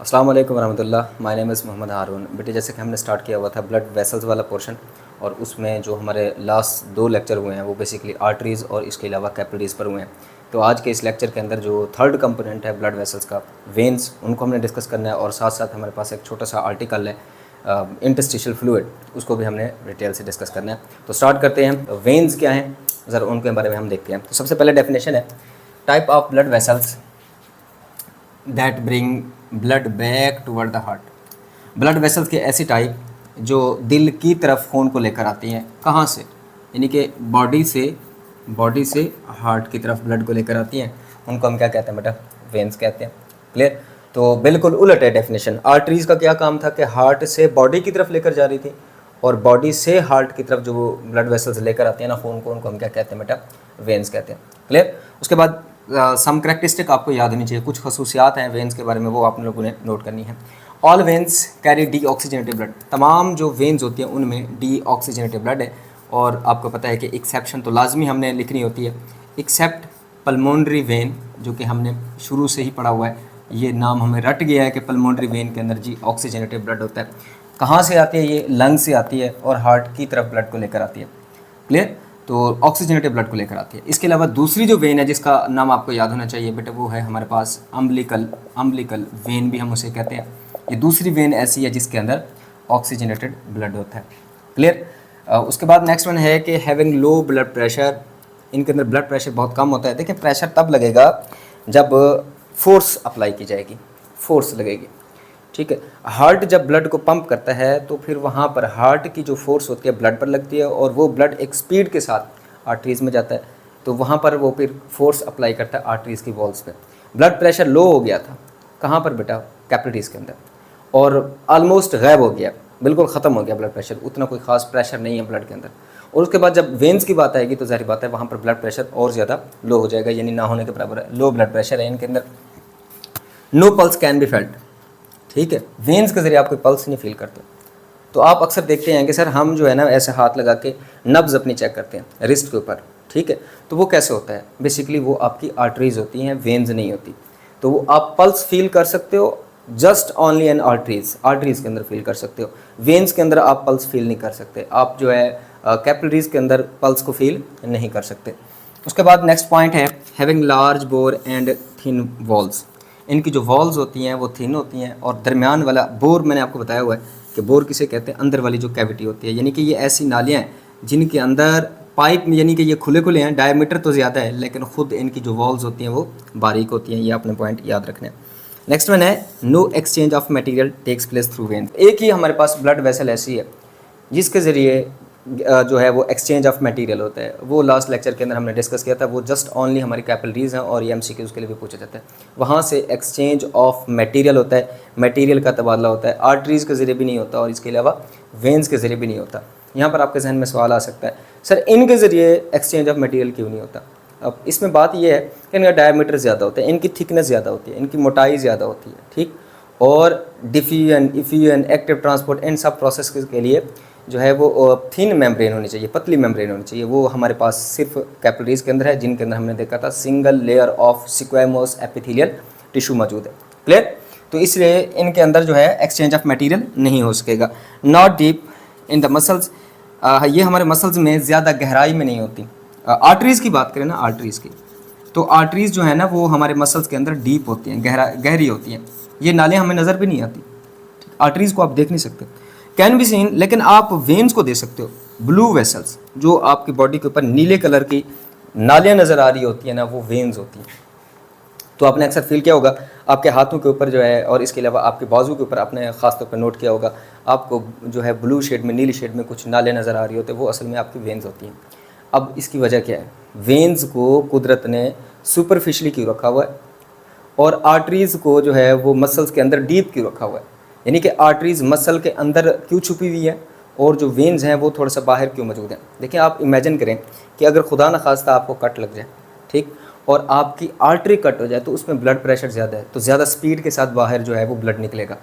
अस्सलाम वालेकुम वरहमतुल्लाह। My name is Mohammad हारून। बेटे जैसे कि हमने स्टार्ट किया हुआ था ब्लड वेसल्स वाला पोर्शन, और उसमें जो हमारे लास्ट 2 लेक्चर हुए हैं वो बेसिकली आर्टरीज़ और इसके अलावा कैपिलरीज़ पर हुए हैं। तो आज के इस लेक्चर के अंदर जो थर्ड कंपोनेंट है ब्लड वेसल्स का, वेन्स, उनको हमने डिस्कस करना है। और साथ साथ हमारे पास एक छोटा सा आर्टिकल है इंटरस्टिशियल फ्लूइड, उसको भी हमने डिटेल से डिस्कस करना है। तो स्टार्ट करते हैं। वेन्स क्या हैं ज़रा उनके बारे में हम देखते हैं। तो सबसे पहले डेफिनेशन है, type of blood vessels that bring blood back toward the heart. Blood vessels की ऐसी टाइप जो दिल की तरफ खून को लेकर आती हैं। कहाँ से? यानी कि बॉडी से हार्ट की तरफ ब्लड को लेकर आती हैं, उनको हम क्या कहते हैं बेटा? वेन्स कहते हैं। क्लियर? तो बिल्कुल उलट है डेफिनेशन। आर्टरीज़ का क्या काम था कि हार्ट से बॉडी की तरफ लेकर जा रही थी, और बॉडी से हार्ट की तरफ जो ब्लड वेसल्स लेकर आती हैं ना खून को, उनको हम क्या कहते हैं बेटा? वेन्स कहते हैं। क्लियर? उसके बाद सम करेक्टरिस्टिक आपको याद होनी चाहिए, कुछ खसूसियात हैं वेन्स के बारे में, वो आप लोगों ने नोट करनी है। All veins carry D oxygenated blood. तमाम जो वेन्स होती हैं उनमें डी ऑक्सीजनेटेड ब्लड है। और आपको पता है कि एक्सेप्शन तो लाजमी हमने लिखनी होती है, एक्सेप्ट पल्मोनरी वेन, जो कि हमने शुरू से ही पढ़ा हुआ है। ये नाम हमें रट गया है कि पल्मोनरी वेन के अंदर जी ऑक्सीजनेटेड ब्लड होता है। कहाँ से आती है? ये लंग से आती है और हार्ट की तरफ ब्लड को लेकर आती है। क्लियर? तो ऑक्सीजनेटेड ब्लड को लेकर आती है। इसके अलावा दूसरी जो वेन है जिसका नाम आपको याद होना चाहिए बेटा, वो है हमारे पास अम्बिलिकल वेन भी हम उसे कहते हैं। ये दूसरी वेन ऐसी है जिसके अंदर ऑक्सीजनेटेड ब्लड होता है। क्लियर? उसके बाद नेक्स्ट वन है कि हैविंग लो ब्लड प्रेशर। इनके अंदर ब्लड प्रेशर बहुत कम होता है। देखिए, प्रेशर तब लगेगा जब फोर्स अप्लाई की जाएगी, फोर्स लगेगी। ठीक है। हार्ट जब ब्लड को पंप करता है तो फिर वहाँ पर हार्ट की जो फोर्स होती है ब्लड पर लगती है, और वो ब्लड एक स्पीड के साथ आर्टरीज़ में जाता है, तो वहाँ पर वो फिर फोर्स अप्लाई करता है आर्टरीज़ की वॉल्स पे। ब्लड प्रेशर लो हो गया था कहाँ पर बेटा? कैपिलरीज़ के अंदर, और ऑलमोस्ट गायब हो गया, बिल्कुल ख़त्म हो गया ब्लड प्रेशर, उतना कोई ख़ास प्रेशर नहीं है ब्लड के अंदर। और उसके बाद जब वेन्स की बात आएगी तो जाहिर बात है वहाँ पर ब्लड प्रेशर और ज़्यादा लो हो जाएगा, यानी ना होने के बराबर है। लो ब्लड प्रेशर है इनके अंदर। No pulse can be felt. ठीक है, वेन्स के ज़रिए आप कोई पल्स नहीं फील करते। तो आप अक्सर देखते हैं कि सर हम जो है ना ऐसे हाथ लगा के नब्ज़ अपनी चेक करते हैं रिस्ट के ऊपर। ठीक है, तो वो कैसे होता है? बेसिकली वो आपकी आर्टरीज़ होती हैं, वेन्स नहीं होती। तो वो आप पल्स फील कर सकते हो जस्ट ओनली एन आर्टरीज़ के अंदर फील कर सकते हो। वेन्स के अंदर आप पल्स फील नहीं कर सकते। आप जो है कैपिलरीज़ के अंदर पल्स को फील नहीं कर सकते। उसके बाद नेक्स्ट पॉइंट है having large bore and thin walls. इनकी जो वॉल्स होती हैं वो थिन होती हैं, और दरमियान वाला बोर मैंने आपको बताया हुआ है कि बोर किसे कहते हैं? अंदर वाली जो कैविटी होती है, यानी कि ये ऐसी नालियाँ हैं जिनके अंदर पाइप में, यानी कि ये खुले खुले हैं, डायमीटर तो ज़्यादा है लेकिन ख़ुद इनकी जो वॉल्स होती हैं वो बारीक होती हैं। ये अपने पॉइंट याद रखने हैं। नेक्स्ट वन है no exchange of material takes place through vein. एक ही हमारे पास ब्लड वेसल ऐसी है जिसके ज़रिए जो है वो एक्सचेंज ऑफ मटेरियल होता है। वो लास्ट लेक्चर के अंदर हमने डिस्कस किया था। वो जस्ट ओनली हमारी कैपिलरीज़ हैं, और ये एमसीक्यूज़ के लिए भी पूछा जाता है। वहाँ से एक्सचेंज ऑफ मटेरियल होता है, मटेरियल का तबादला होता है। आर्टरीज़ के ज़रिए भी नहीं होता, और इसके अलावा वेन्स के ज़रिए भी नहीं होता। यहाँ पर आपके जहन में सवाल आ सकता है, सर इनके ज़रिए एक्सचेंज ऑफ मटेरियल क्यों नहीं होता? अब इसमें बात यह है कि इनका डायमीटर ज़्यादा होता है, इनकी थिकनेस ज़्यादा होती है, इनकी मोटाई ज़्यादा होती है। ठीक, और डिफ्यूजन, इफ्यूजन, एक्टिव ट्रांसपोर्ट, इन सब प्रोसेस के लिए जो है वो थिन मेम्ब्रेन होनी चाहिए, पतली मेम्ब्रेन होनी चाहिए। वो हमारे पास सिर्फ कैपिलरीज़ के अंदर है, जिनके अंदर हमने देखा था single layer of squamous epithelial tissue मौजूद है। क्लियर? तो इसलिए इनके अंदर जो है एक्सचेंज ऑफ मटेरियल नहीं हो सकेगा। Not deep in the muscles. ये हमारे मसल्स में ज़्यादा गहराई में नहीं होती। आर्टरीज़ की बात करें ना, आर्टरीज़ की, तो आर्टरीज़ जो है ना वो हमारे मसल्स के अंदर डीप होती हैं, गहरी होती हैं। ये नालियाँ हमें नज़र भी नहीं आती, आर्टरीज़ को आप देख नहीं सकते। कैन बी सीन, लेकिन आप वेन्स को देख सकते हो। ब्लू वेसल्स, जो आपकी बॉडी के ऊपर नीले कलर की नालियाँ नज़र आ रही होती है ना, वो वेन्स होती हैं। तो आपने अक्सर फील किया होगा आपके हाथों के ऊपर जो है, और इसके अलावा आपके बाजू के ऊपर आपने ख़ास तौर पर नोट किया होगा, आपको जो है ब्लू शेड में, नीली शेड में कुछ नाले नज़र आ रही होती है, वो असल में आपकी वेन्स होती हैं। अब इसकी वजह क्या है? वेन्स को कुदरत ने सुपरफिशली क्यों रखा हुआ है, और आर्टरीज़ को जो है वो मसल्स के अंदर डीप क्यों रखा हुआ है? यानी कि आर्टरीज़ मसल के अंदर क्यों छुपी हुई है, और जो वेन्स हैं वो थोड़ा सा बाहर क्यों मौजूद हैं? देखिए, आप इमेजिन करें कि अगर खुदा न खास्ता आपको कट लग जाए, ठीक, और आपकी आर्टरी कट हो जाए, तो उसमें ब्लड प्रेशर ज़्यादा है, तो ज़्यादा स्पीड के साथ बाहर जो है वो ब्लड निकलेगा।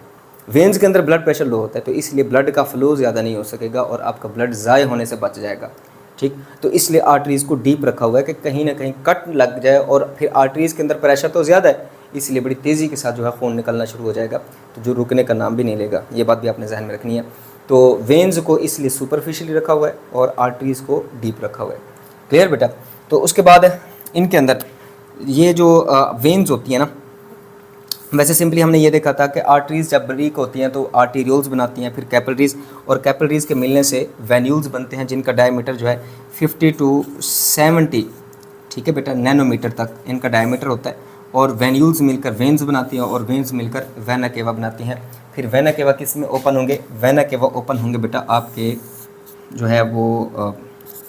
वेन्स के अंदर ब्लड प्रेशर लो होता है, तो इसलिए ब्लड का फ़्लो ज़्यादा नहीं हो सकेगा और आपका ब्लड ज़ाय होने से बच जाएगा। ठीक, तो इसलिए आर्टरीज़ को डीप रखा हुआ है कि कहीं ना कहीं कट लग जाए, और फिर आर्टरीज़ के अंदर प्रेशर तो ज़्यादा है, इसलिए बड़ी तेज़ी के साथ जो है खून निकलना शुरू हो जाएगा, तो जो रुकने का नाम भी नहीं लेगा। ये बात भी आपने जहन में रखनी है। तो वेन्स को इसलिए सुपरफिशियली रखा हुआ है और आर्टरीज़ को डीप रखा हुआ है। क्लियर बेटा? तो उसके बाद इनके अंदर ये जो वेन्स होती हैं ना, वैसे सिंपली हमने ये देखा था कि आर्टरीज़ जब वीक होती हैं तो आर्टीरियोल्स बनाती हैं, फिर कैपिलरीज़, और कैपिलरीज़ के मिलने से वेन्यूल्स बनते हैं जिनका डायमीटर जो है 50 to 70, ठीक है बेटा, नैनोमीटर तक इनका डायमीटर होता है। और वेन्यूल्स मिलकर वेन्स बनाती हैं और वेन्स मिलकर वेना केवा बनाती हैं। फिर वेना केवा किस में ओपन होंगे? वेना केवा ओपन होंगे बेटा आपके जो है वो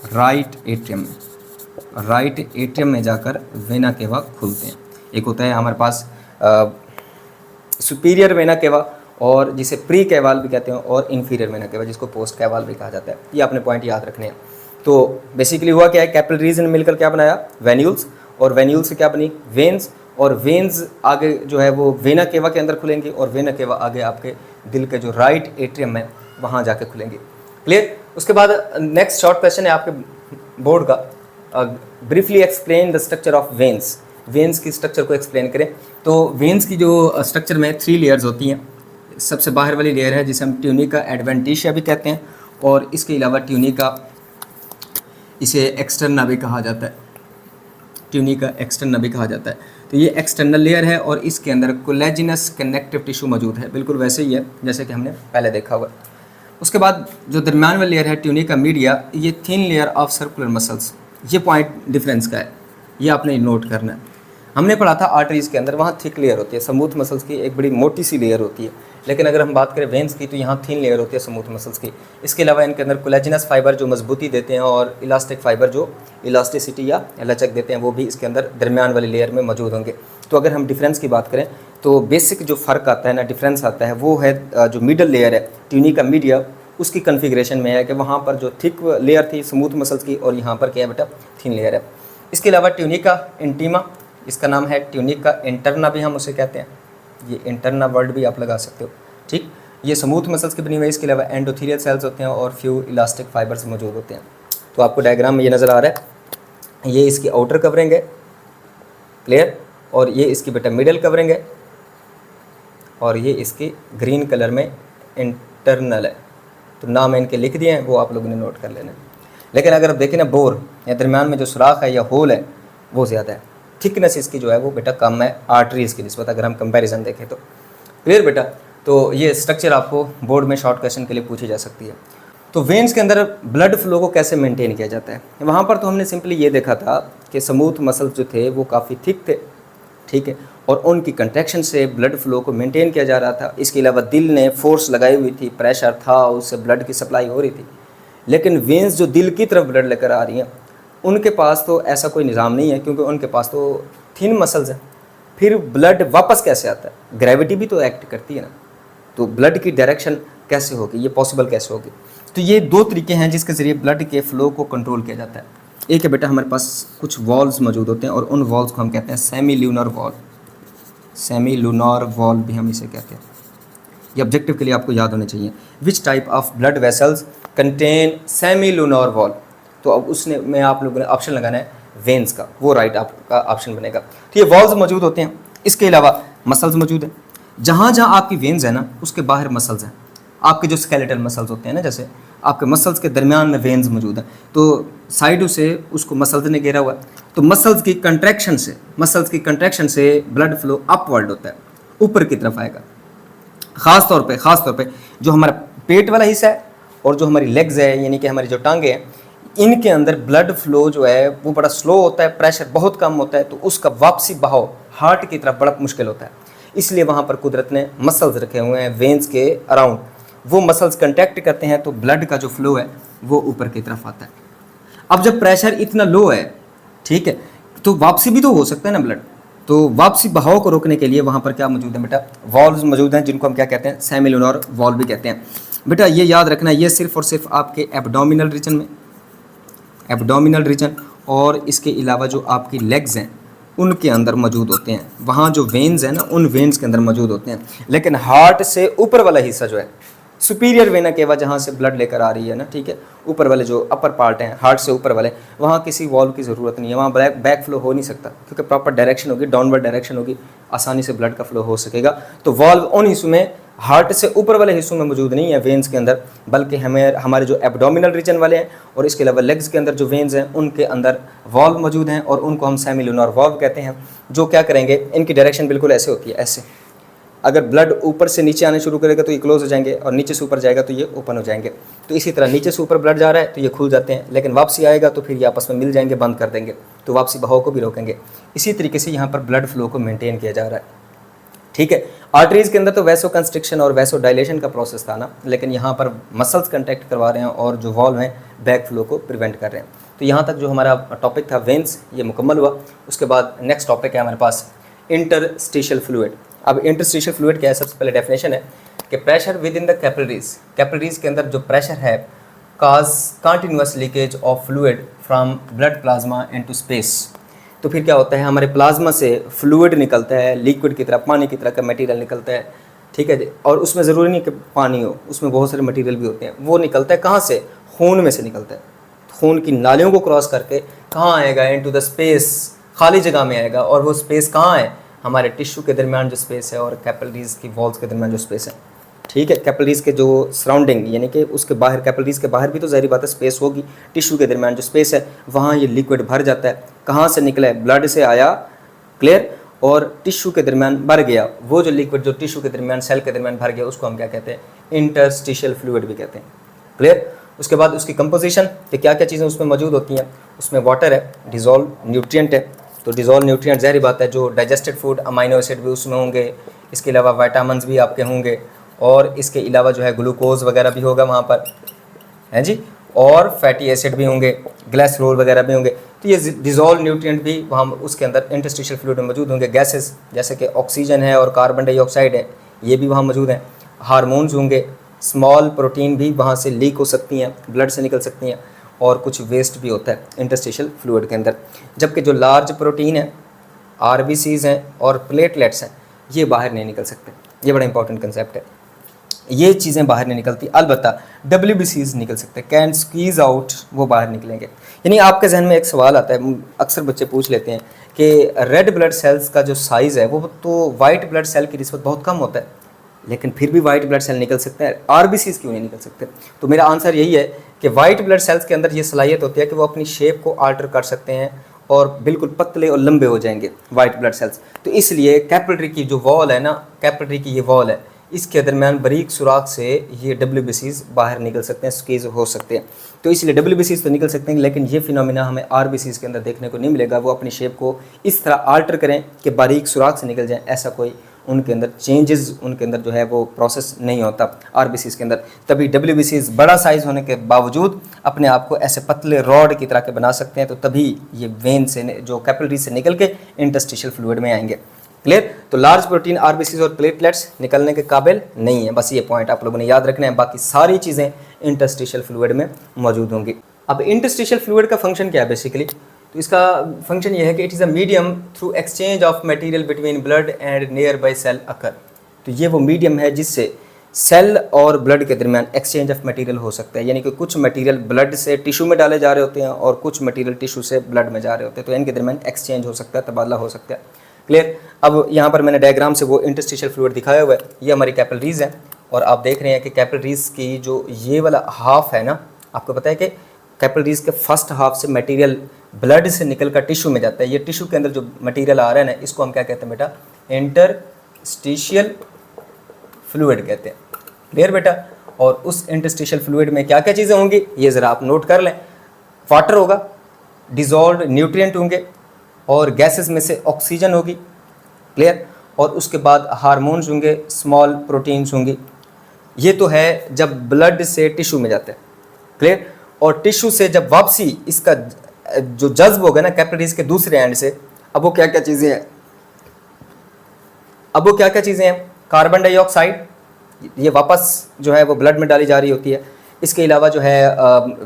राइट एट्रियम में। राइट एट्रियम में जाकर वेना केवा खुलते हैं। एक होता है हमारे पास सुपीरियर वेना केवा, और जिसे प्री कैवाल भी कहते हैं, और इन्फीरियर वेना केवा जिसको पोस्ट कैवाल भी कहा जाता है। ये आपने पॉइंट याद रखने हैं। तो बेसिकली हुआ क्या है, कैपिलरीज ने मिलकर क्या बनाया? वेन्यूल्स, और वेन्यूल्स से क्या बनी? वेन्स, और वेन्स आगे जो है वो वेना केवा के अंदर खुलेंगे, और वेना केवा आगे आपके दिल के जो राइट एट्रियम है वहाँ जाके खुलेंगे। क्लियर? उसके बाद नेक्स्ट शॉर्ट क्वेश्चन है आपके बोर्ड का, briefly explain the structure of veins. Veins की स्ट्रक्चर को एक्सप्लेन करें। तो वेन्स की जो स्ट्रक्चर में 3 लेयर्स होती हैं। सबसे बाहर वाली लेयर है जिसे हम ट्यूनिका एडवेंटिशिया भी कहते हैं, और इसके अलावा ट्यूनिका, इसे एक्सटर्ना भी कहा जाता है, ट्यूनिका एक्सटर्ना भी कहा जाता है। तो ये एक्सटर्नल लेयर है और इसके अंदर कोलेजिनस कनेक्टिव टिश्यू मौजूद है, बिल्कुल वैसे ही है जैसे कि हमने पहले देखा हुआ। उसके बाद जो दरम्यान वाली लेयर है ट्यूनिका मीडिया, ये thin layer of circular muscles. ये पॉइंट डिफरेंस का है, ये आपने नोट करना है। हमने पढ़ा था आर्टरीज़ के अंदर वहाँ थिक लेयर होती है, स्मूथ मसल्स की एक बड़ी मोटी सी लेयर होती है, लेकिन अगर हम बात करें वेन्स की तो यहाँ थिन लेयर होती है स्मूथ मसल्स की। इसके अलावा इनके अंदर कोलेजिनस फाइबर जो मजबूती देते हैं और इलास्टिक फाइबर जो इलास्टिसिटी या लचक देते हैं वो भी इसके अंदर दरमियान वाली लेयर में मौजूद होंगे। तो अगर हम डिफरेंस की बात करें तो बेसिक जो फ़र्क आता है ना, डिफरेंस आता है, वो है जो मिडल लेयर है ट्यूनिका मीडिया, उसकी कन्फिग्रेशन में है कि वहाँ पर जो थिक लेयर थी स्मूथ मसल्स की, और यहाँ पर क्या है बेटा? थिन लेयर है। इसके अलावा ट्यूनिका इंटीमा, इसका नाम है ट्यूनिका इंटरना भी हम उसे कहते हैं, ये इंटरना वर्ड भी आप लगा सकते हो, ठीक। ये स्मूथ मसल्स की बनी हुई है। इसके अलावा एंडोथीलियल सेल्स होते हैं और फ्यू इलास्टिक फाइबर्स मौजूद होते हैं। तो आपको डायग्राम में ये नज़र आ रहा है, ये इसकी आउटर कवरिंग है, क्लियर, और ये इसकी बेटा मिडल कवरिंग है, और ये इसकी ग्रीन कलर में इंटरनल है। तो नाम इनके लिख दिए हैं, वो आप लोगों ने नोट कर लेना। लेकिन अगर आप देखें ना, बोर या दरमियान में जो सुराख है या होल है वो ज़्यादा है, थिकनेस इसकी जो है वो बेटा कम है आर्टरीज़ की निस्बत, अगर हम कंपैरिजन देखें तो। क्लियर बेटा? तो ये स्ट्रक्चर आपको बोर्ड में शॉर्ट क्वेश्चन के लिए पूछी जा सकती है। तो वेन्स के अंदर ब्लड फ्लो को कैसे मेंटेन किया जाता है? वहाँ पर तो हमने सिंपली ये देखा था कि स्मूथ मसल्स जो थे वो काफ़ी थिक थे, ठीक है, और उनकी कंट्रैक्शन से ब्लड फ्लो को मेंटेन किया जा रहा था। इसके अलावा दिल ने फोर्स लगाई हुई थी, प्रेशर था, उससे ब्लड की सप्लाई हो रही थी। लेकिन वेन्स जो दिल की तरफ ब्लड लेकर आ रही हैं, उनके पास तो ऐसा कोई निज़ाम नहीं है, क्योंकि उनके पास तो थिन मसल्स हैं। फिर ब्लड वापस कैसे आता है? ग्रेविटी भी तो एक्ट करती है ना, तो ब्लड की डायरेक्शन कैसे होगी, ये पॉसिबल कैसे होगी? तो ये 2 तरीके हैं जिसके ज़रिए ब्लड के फ़्लो को कंट्रोल किया जाता है। एक है बेटा हमारे पास कुछ वॉल्व्स मौजूद होते हैं, और उन वॉल्व्स को हम कहते हैं semi lunar valve, semi lunar valve भी हम इसे कहते हैं। ये ऑब्जेक्टिव के लिए आपको याद होने चाहिए। Which type of blood vessels contain semi lunar valve? तो अब उसने में आप लोगों ने ऑप्शन लगाना है वेन्स का, वो राइट आपका ऑप्शन बनेगा। तो ये वॉल्व्स मौजूद होते हैं। इसके अलावा मसल्स मौजूद हैं। जहाँ जहाँ आपकी वेन्स है ना, उसके बाहर मसल्स हैं। आपके जो स्केलेटल मसल्स होते हैं ना, जैसे आपके मसल्स के दरमियान में वेन्स मौजूद हैं, तो साइड से उसको मसल्स ने घेरा हुआ है। तो मसल्स की कंट्रैक्शन से ब्लड फ्लो अपवर्ड होता है, ऊपर की तरफ आएगा। ख़ास तौर पे जो हमारा पेट वाला हिस्सा है और जो हमारी लेग्स है, यानी कि हमारी जो टांगे हैं, इनके अंदर ब्लड फ्लो जो है वो बड़ा स्लो होता है, प्रेशर बहुत कम होता है, तो उसका वापसी बहाव हार्ट की तरफ बड़ा मुश्किल होता है। इसलिए वहाँ पर कुदरत ने मसल्स रखे हुए हैं वेन्स के अराउंड। वो मसल्स कंटैक्ट करते हैं तो ब्लड का जो फ्लो है वो ऊपर की तरफ आता है। अब जब प्रेशर इतना लो है, ठीक है, तो वापसी भी तो हो सकता है ना ब्लड, तो वापसी बहाव को रोकने के लिए वहाँ पर क्या मौजूद है बेटा? वॉल्व्स मौजूद हैं, जिनको हम क्या कहते हैं? सेमी लूनर वॉल्व भी कहते हैं। बेटा ये याद रखना, ये सिर्फ और सिर्फ आपके एब्डोमिनल रीजन और इसके अलावा जो आपकी लेग्स हैं उनके अंदर मौजूद होते हैं। वहाँ जो वेन्स हैं ना, उन वेन्स के अंदर मौजूद होते हैं। लेकिन हार्ट से ऊपर वाला हिस्सा जो है सुपीरियर वेना केवा जहाँ से ब्लड लेकर आ रही है ना, ठीक है, ऊपर वाले जो अपर पार्ट हैं हार्ट से ऊपर वाले, वहाँ किसी वॉल्व की ज़रूरत नहीं है, वहाँ बैक फ्लो हो नहीं सकता क्योंकि प्रॉपर डायरेक्शन होगी, डाउनवर्ड डायरेक्शन होगी, आसानी से ब्लड का फ्लो हो सकेगा। तो वॉल्व उन हिस्सों में, हार्ट से ऊपर वाले हिस्सों में मौजूद नहीं है वेन्स के अंदर, बल्कि हमारे जो एब्डोमिनल रीजन वाले हैं और इसके अलावा लेग्स के अंदर जो वेन्स हैं उनके अंदर वॉल्व मौजूद हैं और उनको हम सेमिलुनर वॉल्व कहते हैं, जो क्या करेंगे, इनकी डायरेक्शन बिल्कुल ऐसे होती है, ऐसे। अगर ब्लड ऊपर से नीचे आने शुरू करेगा तो ये क्लोज हो जाएंगे और नीचे से ऊपर जाएगा तो ये ओपन हो जाएंगे। तो इसी तरह नीचे से ऊपर ब्लड जा रहा है तो ये खुल जाते हैं, लेकिन वापसी आएगा तो फिर ये आपस में मिल जाएंगे, बंद कर देंगे, तो वापसी बहाव को भी रोकेंगे। इसी तरीके से यहाँ पर ब्लड फ्लो को मेंटेन किया जा रहा है, ठीक है। आर्टरीज के अंदर तो वैसो कंस्ट्रिक्शन और वैसो डायलेशन का प्रोसेस था ना, लेकिन यहाँ पर मसल्स कंटेक्ट करवा रहे हैं और जो वॉल्व हैं बैक फ्लो को प्रिवेंट कर रहे हैं। तो यहाँ तक जो हमारा टॉपिक था वेन्स, ये मुकम्मल हुआ। उसके बाद नेक्स्ट टॉपिक है हमारे पास इंटरस्टिशियल फ्लूइड। अब इंटरस्टिशियल फ्लूइड क्या है, सबसे पहले डेफिनेशन है कि pressure within the capillaries, capillaries के अंदर जो प्रेशर है, cause continuous leakage of fluid from blood plasma into space. तो फिर क्या होता है, हमारे प्लाज्मा से फ्लूइड निकलता है, लिक्विड की तरह, पानी की तरह का मटेरियल निकलता है, ठीक है जी। और उसमें ज़रूरी नहीं कि पानी हो, उसमें बहुत सारे मटेरियल भी होते हैं। वो निकलता है कहाँ से, खून में से निकलता है। खून की नालियों को क्रॉस करके कहाँ आएगा, इनटू द स्पेस, खाली जगह में आएगा। और वो स्पेस कहाँ है, हमारे टिश्यू के दरमियान जो स्पेस है और कैपिलरीज की वॉल्स के दरमियान जो स्पेस है, ठीक है। कैपिलरीज के जो सराउंडिंग, यानी कि उसके बाहर, कैपिलरीज के बाहर भी तो ज़ाहिर बात है स्पेस होगी, टिश्यू के दरमियान जो स्पेस है वहाँ ये लिक्विड भर जाता है। कहाँ से निकला है, ब्लड से आया, क्लियर, और टिश्यू के दरमियान भर गया। वो जो लिक्विड जो टिश्यू के दरमियान, सेल के दरमियान भर गया, उसको हम क्या कहते हैं, इंटरस्टिशियल फ्लूइड भी कहते हैं, क्लियर। उसके बाद उसकी कंपोजिशन कि क्या क्या चीज़ें उसमें मौजूद होती हैं। उसमें वाटर है, डिज़ोल्व न्यूट्रिएंट है, तो डिज़ोल्व न्यूट्रिएंट ज़ाहिर बात है जो डाइजेस्टेड फूड, अमाइनो एसिड भी उसमें होंगे, इसके अलावा विटामिन्स भी आपके होंगे, और इसके अलावा जो है ग्लूकोज वगैरह भी होगा वहाँ पर, है जी, और फैटी एसिड भी होंगे, ग्लिसरॉल वगैरह भी होंगे। तो ये डिज़ोल्व न्यूट्रिएंट भी वहाँ उसके अंदर इंटरस्टिशियल फ्लूइड में मौजूद होंगे। गैसेस जैसे कि ऑक्सीजन है और कार्बन डाइऑक्साइड है, ये भी वहाँ मौजूद हैं। हार्मोन्स होंगे, स्मॉल प्रोटीन भी वहाँ से लीक हो सकती हैं, ब्लड से निकल सकती हैं, और कुछ वेस्ट भी होता है इंटरस्टिशियल फ्लूइड के अंदर। जबकि जो लार्ज प्रोटीन है, आरबीसीज हैं और प्लेटलेट्स हैं, ये बाहर नहीं निकल सकते। ये बड़ा इंपॉर्टेंट कंसेप्ट है, ये चीज़ें बाहर नहीं निकलती। अलबत्ता डब्ल्यूबीसीज निकल सकते हैं, कैन स्क्वीज आउट, वो बाहर निकलेंगे। यानी आपके जहन में एक सवाल आता है, अक्सर बच्चे पूछ लेते हैं कि रेड ब्लड सेल्स का जो साइज़ है वो तो वाइट ब्लड सेल की निस्बत बहुत कम होता है, लेकिन फिर भी वाइट ब्लड सेल निकल सकते हैं, आरबीसीज क्यों नहीं निकल सकते। तो मेरा आंसर यही है कि वाइट ब्लड सेल्स के अंदर ये सलाहियत होती है कि वो अपनी शेप को आल्टर कर सकते हैं और बिल्कुल पतले और लंबे हो जाएंगे वाइट ब्लड सेल्स। तो इसलिए कैपिलरी की जो वॉल है ना, कैपिलरी की ये वॉल है, इसके दरमियान बारीक सुराख से ये डब्ल्यूबीसीज बाहर निकल सकते हैं, स्क्वीज हो सकते हैं। तो इसलिए डब्ल्यूबीसीज तो निकल सकते हैं, लेकिन ये फिनोमिना हमें आरबीसीज के अंदर देखने को नहीं मिलेगा। वो अपनी शेप को इस तरह आल्टर करें कि बारीक सुराख से निकल जाए, ऐसा कोई उनके अंदर चेंजेस, उनके अंदर जो है वो प्रोसेस नहीं होता आरबीसीज के अंदर। तभी डब्ल्यूबीसीज बड़ा साइज़ होने के बावजूद अपने आप को ऐसे पतले रॉड की तरह के बना सकते हैं। तो तभी ये वेन से, जो कैपिलरी से निकल के इंटरस्टिशियल फ्लूइड में आएंगे, क्लियर। तो लार्ज प्रोटीन, आरबीसीज और प्लेटलेट्स निकलने के काबिल नहीं है, बस ये पॉइंट आप लोगों ने याद रखना है। बाकी सारी चीज़ें इंटरस्टिशियल फ्लूइड में मौजूद होंगी। अब इंटरस्टिशियल फ्लूइड का फंक्शन क्या है बेसिकली, तो इसका फंक्शन ये है कि it is a medium through exchange of material between blood and nearby cell occur. तो ये वो मीडियम है जिससे सेल और ब्लड के दरमियान एक्सचेंज ऑफ मटेरियल हो सकता है। यानी कि कुछ मटेरियल ब्लड से टिश्यू में डाले जा रहे होते हैं और कुछ मटेरियल टिश्यू से ब्लड में जा रहे होते हैं, तो इनके दरमियान एक्सचेंज हो सकता है, तबादला हो सकता है, क्लियर। अब यहाँ पर मैंने डायग्राम से वो इंटरस्टिशियल फ्लूइड दिखाया हुआ है, ये हमारी कैपिलरीज हैं, और आप देख रहे हैं कि कैपिलरीज की जो ये वाला हाफ है ना, आपको पता है कि कैपिलरीज के फर्स्ट हाफ से मटेरियल ब्लड से निकल कर टिश्यू में जाता है। ये टिश्यू के अंदर जो मटेरियल आ रहा है ना, इसको हम क्या कहते हैं बेटा, इंटरस्टिशियल फ्लूइड कहते हैं, क्लियर बेटा। और उस इंटरस्टिशियल फ्लूइड में क्या क्या चीज़ें होंगी ये ज़रा आप नोट कर लें। वाटर होगा, डिज़ोल्व न्यूट्रिएंट होंगे, और गैसेस में से ऑक्सीजन होगी, क्लियर। और उसके बाद हार्मोन्स होंगे, स्मॉल प्रोटीन्स होंगी। ये तो है जब ब्लड से टिश्यू में जाता है, क्लियर। और टिश्यू से जब वापसी इसका जो जज्ब होगा ना कैपिलरीज के दूसरे एंड से, अब वो क्या क्या चीज़ें हैं, कार्बन डाइऑक्साइड, ये वापस जो है वो ब्लड में डाली जा रही होती है। इसके अलावा जो है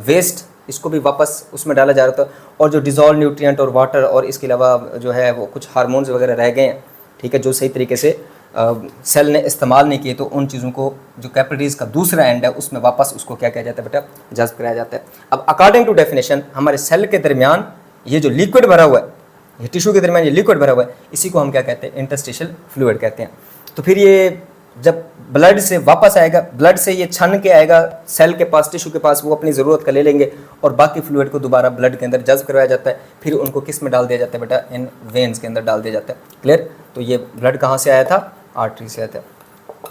वेस्ट, इसको भी वापस उसमें डाला जा रहा था, और जो डिज़ोल्व न्यूट्रिएंट और वाटर, और इसके अलावा जो है वो कुछ हार्मोन्स वगैरह रह गए हैं, ठीक है, जो सही तरीके से सेल ने इस्तेमाल नहीं किए तो उन चीज़ों को जो कैपिलरीज का दूसरा एंड है उसमें वापस उसको क्या किया जाता है बेटा, जज्ब कराया जाता है। अब अकॉर्डिंग टू डेफिनेशन हमारे सेल के दरमियान ये जो लिक्विड भरा हुआ है, ये टिश्यू के दरमियान ये लिक्विड भरा हुआ है, इसी को हम क्या कहते हैं, इंटरस्टिशियल फ्लूइड कहते हैं। तो फिर ये जब ब्लड से वापस आएगा, ब्लड से ये छन के आएगा सेल के पास, टिश्यू के पास, वो अपनी ज़रूरत का ले लेंगे और बाकी फ्लूइड को दोबारा ब्लड के अंदर जज्ब करवाया जाता है। फिर उनको किस में डाल दिया जाता है बेटा, इन वेन्स के अंदर डाल दिया जाता है। क्लियर? तो ये ब्लड कहाँ से आया था, आर्टरी से आया था।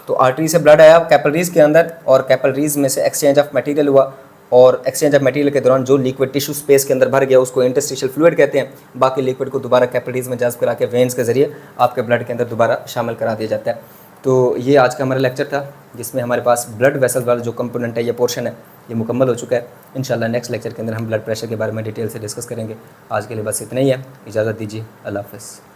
तो आर्टरी से ब्लड आया कैपिलरीज के अंदर और कैपिलरीज में से एक्सचेंज ऑफ मटेरियल हुआ और एक्सचेंज ऑफ मटेरियल के दौरान जो लिक्विड टिश्यू स्पेस के अंदर भर गया उसको इंटरस्टिशियल फ्लूइड कहते हैं। बाकी लिक्विड को दोबारा कैपिलरीज में जज्ब करा के वेन्स के ज़रिए आपके ब्लड के अंदर दोबारा शामिल करा दिया जाता है। तो ये आज का हमारा लेक्चर था जिसमें हमारे पास ब्लड वेसल वाला जो कंपोनेंट है, ये पोर्शन है, ये मुकम्मल हो चुका है। इंशाल्लाह नेक्स्ट लेक्चर के अंदर हम ब्लड प्रेशर के बारे में डिटेल से डिस्कस करेंगे। आज के लिए बस इतना ही है, इजाज़त दीजिए, अल्लाह हाफ़िज़।